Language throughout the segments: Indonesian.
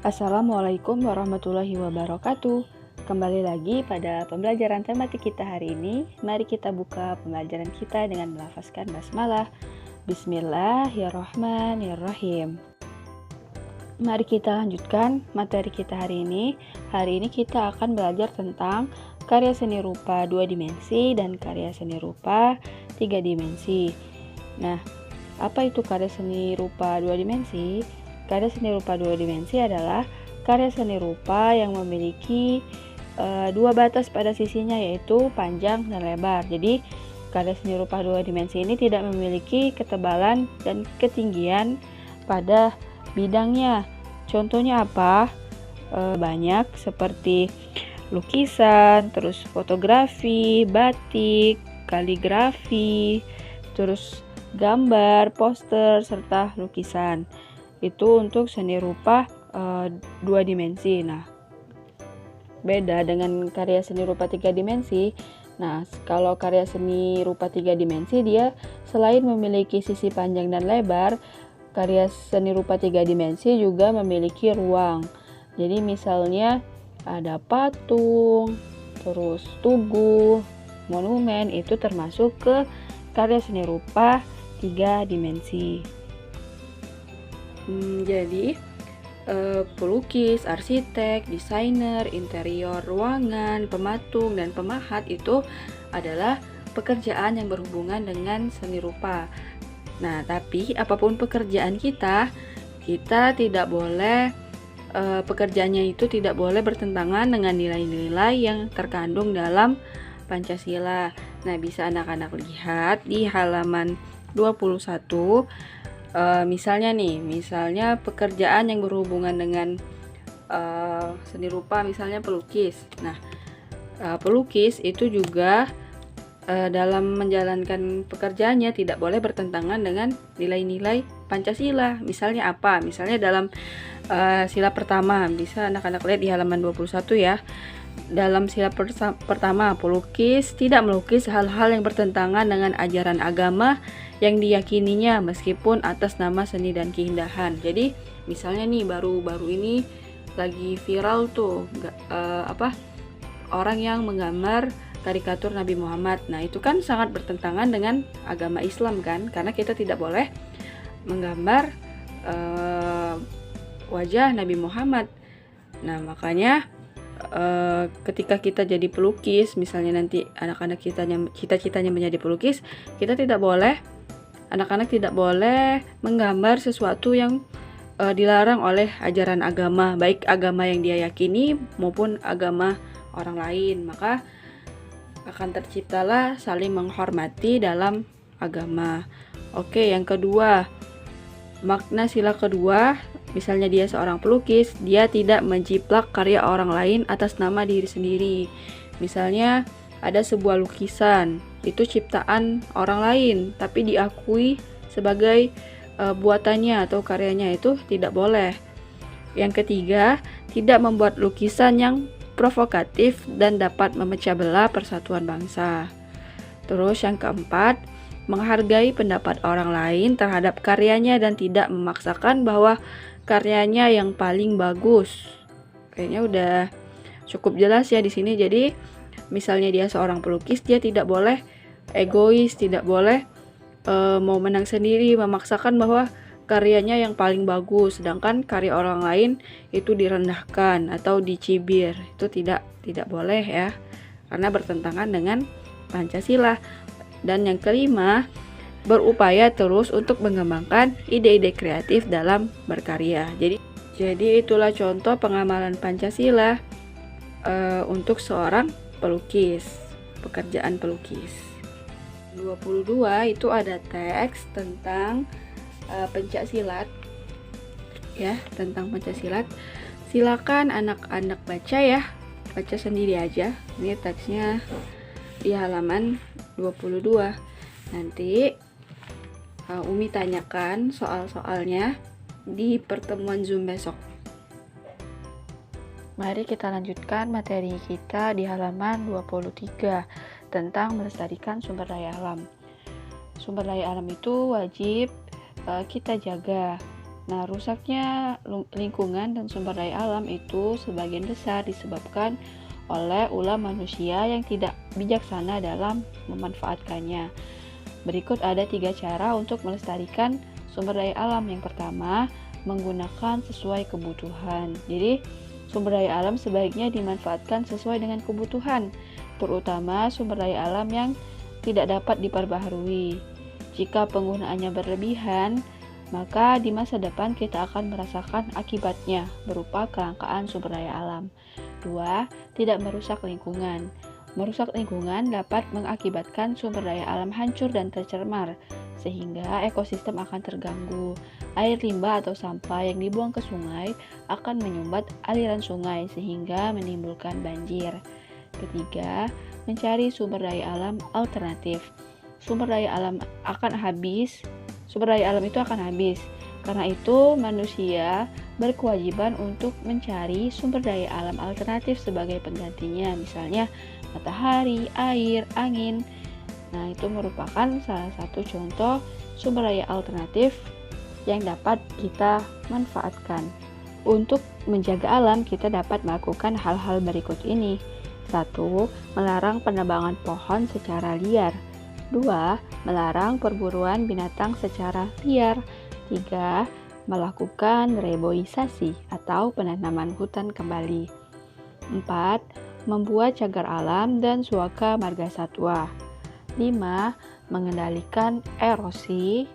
Assalamualaikum warahmatullahi wabarakatuh. Kembali lagi pada pembelajaran tematik kita hari ini. Mari kita buka pembelajaran kita dengan melafazkan basmalah. Bismillahirrahmanirrahim. Mari kita lanjutkan materi kita hari ini. Hari ini kita akan belajar tentang karya seni rupa 2 dimensi dan karya seni rupa 3 dimensi. Nah, apa itu karya seni rupa 2 dimensi? Karya seni rupa 2 dimensi adalah karya seni rupa yang memiliki dua batas pada sisinya, yaitu panjang dan lebar. Jadi karya seni rupa 2 dimensi ini tidak memiliki ketebalan dan ketinggian pada bidangnya. Contohnya apa? Banyak seperti lukisan, terus fotografi, batik, kaligrafi, terus gambar, poster, serta lukisan. Itu untuk seni rupa 2 dimensi. Nah, beda dengan karya seni rupa 3 dimensi. Nah, kalau karya seni rupa 3 dimensi, dia selain memiliki sisi panjang dan lebar, karya seni rupa 3 dimensi juga memiliki ruang. Jadi misalnya ada patung, terus tugu, monumen, itu termasuk ke karya seni rupa 3 dimensi. Jadi pelukis, arsitek, desainer, interior ruangan, pematung, dan pemahat itu adalah pekerjaan yang berhubungan dengan seni rupa. Nah, tapi apapun pekerjaan kita tidak boleh pekerjaannya itu tidak boleh bertentangan dengan nilai-nilai yang terkandung dalam Pancasila. Nah, bisa anak-anak lihat di halaman 21. Misalnya pekerjaan yang berhubungan dengan seni rupa, misalnya pelukis. Nah, pelukis itu juga dalam menjalankan pekerjaannya tidak boleh bertentangan dengan nilai-nilai Pancasila. Misalnya apa? Misalnya dalam sila pertama, bisa anak-anak lihat di halaman 21 ya. Dalam sila pertama, pelukis tidak melukis hal-hal yang bertentangan dengan ajaran agama yang diyakininya meskipun atas nama seni dan keindahan. Jadi misalnya nih baru-baru ini lagi viral tuh orang yang menggambar karikatur Nabi Muhammad. Nah, itu kan sangat bertentangan dengan agama Islam kan, karena kita tidak boleh menggambar wajah Nabi Muhammad. Nah, makanya ketika kita jadi pelukis, misalnya nanti anak-anak cita-citanya menjadi pelukis, anak-anak tidak boleh menggambar sesuatu yang dilarang oleh ajaran agama, baik agama yang dia yakini maupun agama orang lain. Maka akan terciptalah saling menghormati dalam agama. Oke, yang kedua, makna sila kedua, misalnya dia seorang pelukis, dia tidak menjiplak karya orang lain atas nama diri sendiri. Misalnya ada sebuah lukisan, itu ciptaan orang lain, tapi diakui sebagai buatannya atau karyanya, itu tidak boleh. Yang ketiga, tidak membuat lukisan yang provokatif dan dapat memecah belah persatuan bangsa. Terus yang keempat, menghargai pendapat orang lain terhadap karyanya dan tidak memaksakan bahwa karyanya yang paling bagus. Kayaknya udah cukup jelas ya di sini. Jadi misalnya dia seorang pelukis, dia tidak boleh egois, tidak boleh mau menang sendiri, memaksakan bahwa karyanya yang paling bagus, sedangkan karya orang lain itu direndahkan atau dicibir. Itu tidak boleh ya, karena bertentangan dengan Pancasila. Dan yang kelima, berupaya terus untuk mengembangkan ide-ide kreatif dalam berkarya. Jadi itulah contoh pengamalan Pancasila untuk seorang pelukis, pekerjaan pelukis. 22 itu ada teks tentang pencaksilat ya, tentang pencaksilat. Silakan anak-anak baca ya, baca sendiri aja. Ini teksnya di halaman 22. Nanti Umi tanyakan soal-soalnya di pertemuan Zoom besok. Mari kita lanjutkan materi kita di halaman 23 tentang melestarikan sumber daya alam. Sumber daya alam itu wajib kita jaga. Nah, rusaknya lingkungan dan sumber daya alam itu sebagian besar disebabkan oleh ulah manusia yang tidak bijaksana dalam memanfaatkannya. Berikut ada 3 cara untuk melestarikan sumber daya alam. Yang pertama, menggunakan sesuai kebutuhan. Jadi, sumber daya alam sebaiknya dimanfaatkan sesuai dengan kebutuhan, terutama sumber daya alam yang tidak dapat diperbaharui. Jika penggunaannya berlebihan, maka di masa depan kita akan merasakan akibatnya berupa kelangkaan sumber daya alam. 2. Tidak merusak lingkungan. Merusak lingkungan dapat mengakibatkan sumber daya alam hancur dan tercemar, sehingga ekosistem akan terganggu. Air limbah atau sampah yang dibuang ke sungai akan menyumbat aliran sungai, sehingga menimbulkan banjir. Ketiga, mencari sumber daya alam alternatif. Sumber daya alam itu akan habis. Karena itu, manusia berkewajiban untuk mencari sumber daya alam alternatif sebagai penggantinya, misalnya matahari, air, angin. Nah, itu merupakan salah satu contoh sumber daya alternatif yang dapat kita manfaatkan. Untuk menjaga alam, kita dapat melakukan hal-hal berikut ini. 1. Melarang penebangan pohon secara liar. 2. Melarang perburuan binatang secara liar. 3. Melakukan reboisasi atau penanaman hutan kembali. 4. Membuat cagar alam dan suaka marga satwa. 5. Mengendalikan erosi.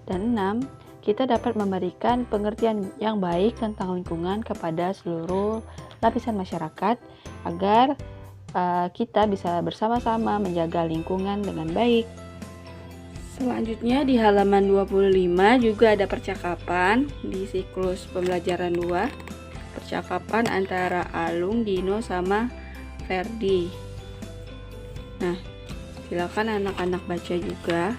Dan 6. Kita dapat memberikan pengertian yang baik tentang lingkungan kepada seluruh lapisan masyarakat agar kita bisa bersama-sama menjaga lingkungan dengan baik. Selanjutnya di halaman 25 juga ada percakapan di siklus pembelajaran 2. Percakapan antara Alung, Dino, sama Ferdi. Nah, silakan anak-anak baca juga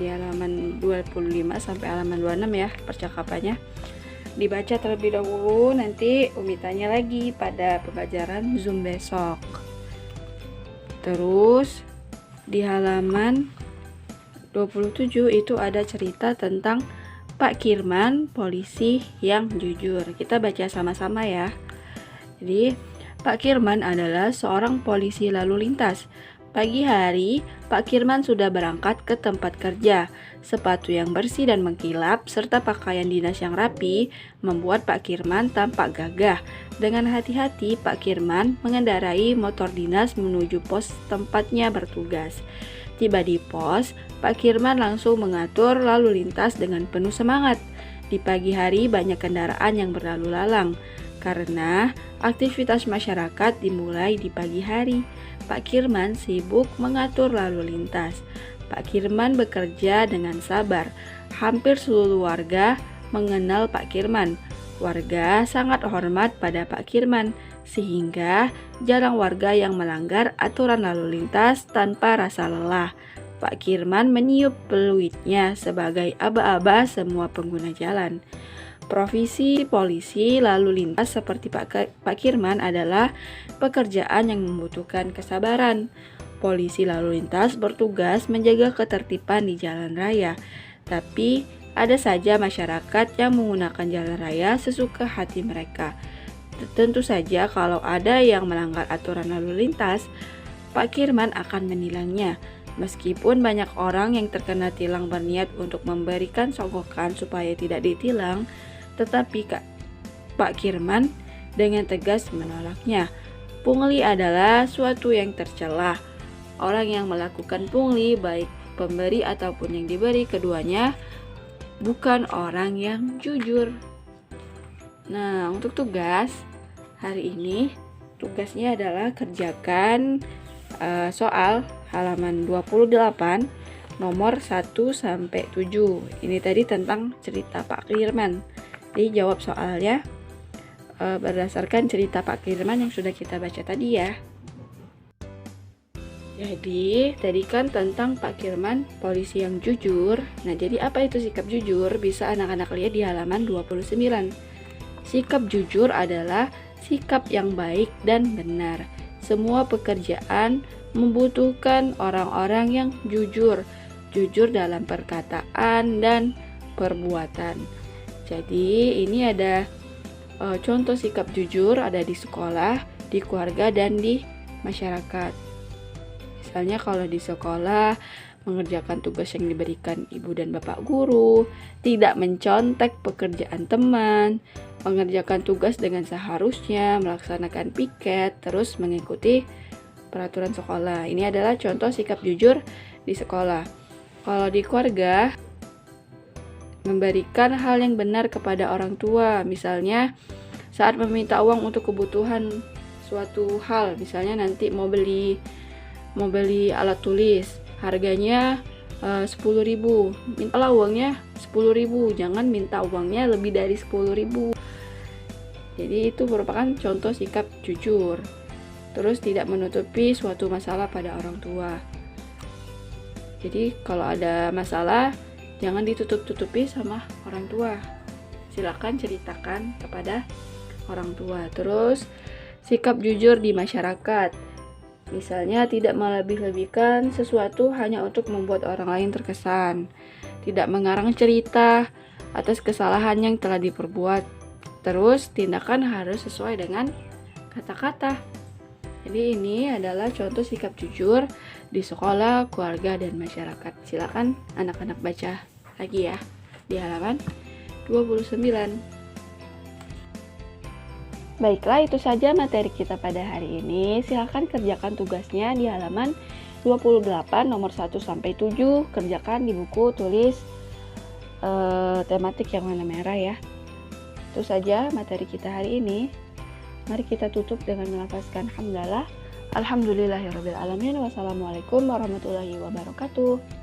di halaman 25 sampai halaman 26 ya percakapannya. Dibaca terlebih dahulu, nanti Umi tanya lagi pada pembelajaran Zoom besok. Terus di halaman 27 itu ada cerita tentang Pak Kirman, polisi yang jujur. Kita baca sama-sama ya. Jadi, Pak Kirman adalah seorang polisi lalu lintas. Pagi hari, Pak Kirman sudah berangkat ke tempat kerja. Sepatu yang bersih dan mengkilap, serta pakaian dinas yang rapi, membuat Pak Kirman tampak gagah. Dengan hati-hati, Pak Kirman mengendarai motor dinas menuju pos tempatnya bertugas. Tiba di pos, Pak Kirman langsung mengatur lalu lintas dengan penuh semangat. Di pagi hari banyak kendaraan yang berlalu lalang, karena aktivitas masyarakat dimulai di pagi hari. Pak Kirman sibuk mengatur lalu lintas. Pak Kirman bekerja dengan sabar. Hampir seluruh warga mengenal Pak Kirman. Warga sangat hormat pada Pak Kirman, sehingga jarang warga yang melanggar aturan lalu lintas tanpa rasa lelah. Pak Kirman meniup peluitnya sebagai aba-aba semua pengguna jalan. Profesi polisi lalu lintas seperti Pak Kirman adalah pekerjaan yang membutuhkan kesabaran. Polisi lalu lintas bertugas menjaga ketertiban di jalan raya, tapi ada saja masyarakat yang menggunakan jalan raya sesuka hati mereka. Tentu saja kalau ada yang melanggar aturan lalu lintas, Pak Kirman akan menilangnya. Meskipun banyak orang yang terkena tilang berniat untuk memberikan sogokan supaya tidak ditilang, tetapi Pak Kirman dengan tegas menolaknya. Pungli adalah suatu yang tercela. Orang yang melakukan pungli, baik pemberi ataupun yang diberi, keduanya bukan orang yang jujur. Nah, untuk tugas hari ini, tugasnya adalah kerjakan soal halaman 28 nomor 1 sampai 7. Ini tadi tentang cerita Pak Kirman. Dijawab soalnya berdasarkan cerita Pak Kirman yang sudah kita baca tadi ya. Jadi, tadi kan tentang Pak Kirman, polisi yang jujur. Nah, jadi apa itu sikap jujur? Bisa anak-anak lihat di halaman 29. Sikap jujur adalah sikap yang baik dan benar. Semua pekerjaan membutuhkan orang-orang yang jujur. Jujur dalam perkataan dan perbuatan. Jadi ini ada contoh sikap jujur ada di sekolah, di keluarga, dan di masyarakat. Misalnya kalau di sekolah, mengerjakan tugas yang diberikan ibu dan bapak guru, tidak mencontek pekerjaan teman, mengerjakan tugas dengan seharusnya, melaksanakan piket, terus mengikuti peraturan sekolah. Ini adalah contoh sikap jujur di sekolah. Kalau di keluarga, memberikan hal yang benar kepada orang tua, misalnya saat meminta uang untuk kebutuhan suatu hal, misalnya nanti mau beli alat tulis, harganya 10.000, mintalah uangnya 10.000, jangan minta uangnya lebih dari 10.000. Jadi itu merupakan contoh sikap jujur. Terus tidak menutupi suatu masalah pada orang tua. Jadi kalau ada masalah, jangan ditutup-tutupi sama orang tua. Silakan ceritakan kepada orang tua. Terus sikap jujur di masyarakat. Misalnya tidak melebih-lebihkan sesuatu hanya untuk membuat orang lain terkesan. Tidak mengarang cerita atas kesalahan yang telah diperbuat. Terus tindakan harus sesuai dengan kata-kata. Jadi ini adalah contoh sikap jujur di sekolah, keluarga, dan masyarakat. Silakan anak-anak baca lagi ya di halaman 29. Baiklah, itu saja materi kita pada hari ini. Silakan kerjakan tugasnya di halaman 28 nomor 1 sampai 7. Kerjakan di buku tulis tematik yang warna merah ya. Itu saja materi kita hari ini. Mari kita tutup dengan melafazkan hamdalah. Alhamdulillahirabbil alamin. Wassalamualaikum warahmatullahi wabarakatuh.